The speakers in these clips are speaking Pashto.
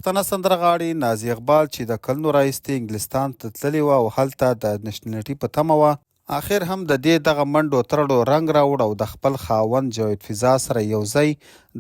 پښتنه سندرغاړې نازي اقبال چې د کلونو راهیسې انګلستان ته تللې وه او هلته د نېشنلټي په تمه وه، اخر هم د دې دغه منډو ترړو رنګ راوړ او د خپل خاوند جاوید فضا سره یو ځای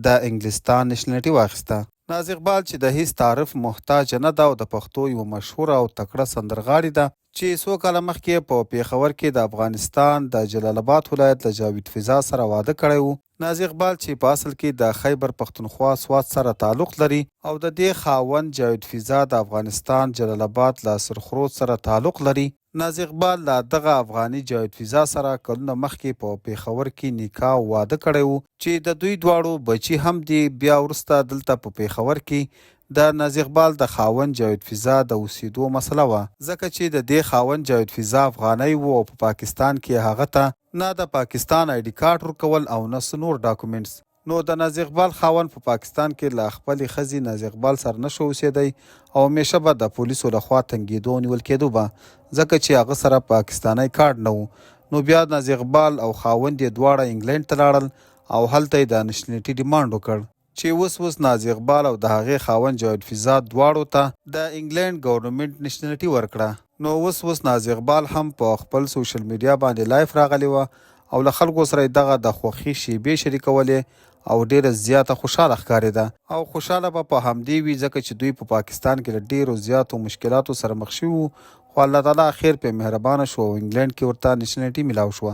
د انګلستان نېشنلټي واخیسته. نازي اقبال چې د هیڅ تعریف محتاج نه ده او د پښتو یوه مشهوره او تکړه سندرغاړې ده چې څو کاله مخکې په پېښور کې د افغانستان د جلال آباد ولایت له جاوید فضا سره واده کړی و. نازي اقبال چې په اصل کې د خیبر پښتونخوا سوات سره تعلق لري او د دې خاوند جاوید فضا د افغانستان جلال آباد له سرخرود سره تعلق لري. نازي اقبال له دغه افغاني جاوید فضا سره کلونه مخکې په پېښور کې نکاح واده کړی و چې د دوی دواړو بچي هم دي. بیا وروسته دلته په پېښور کې د نازي اقبال د خاوند جاوید فضا د اوسېدو مسله وه، ځکه چې د دې خاوند جاوید فضا افغانی و او په پاکستان کې هغه ته نه د پاکستان آی ډي کارت ورکول او نه څه نور ډاکومنټس. نو د نازي اقبال خاوند په پاکستان کې له خپلې ښځې نازي اقبال سره نشو اوسېدی او همیشه به د پولیسو لخوا تنګېدو نیول کېدو به، ځکه چې هغه سره پاکستانی کارت نه و. نو بیا نازي اقبال او خاوند یې دواړه انګلینډ ته لاړل او هلته یې د نېشنلټي ډیمانډ وکړ چې اوس نازي اقبال او د هغې خاوند جاوید فضا دواړو ته د انګلینډ ګورنمنټ نېشنلټي ورکړه. نو اوس نازي اقبال هم په خپل سوشل میډیا باندې لایف راغلی وه او له خلکو سره یې دغه د خوښۍ شیبې شریکولې او ډیره زیاته خوشحاله ښکارېده او خوشحاله به په همدې وي ځکه چې دوی په پاکستان کې له ډیرو زیاتو مشکلاتو سره مخ شوي وو، خو الله تعالی اخر پې مهربانه شو او انګلینډ کې ورته نېشنلټي میلاو شوه.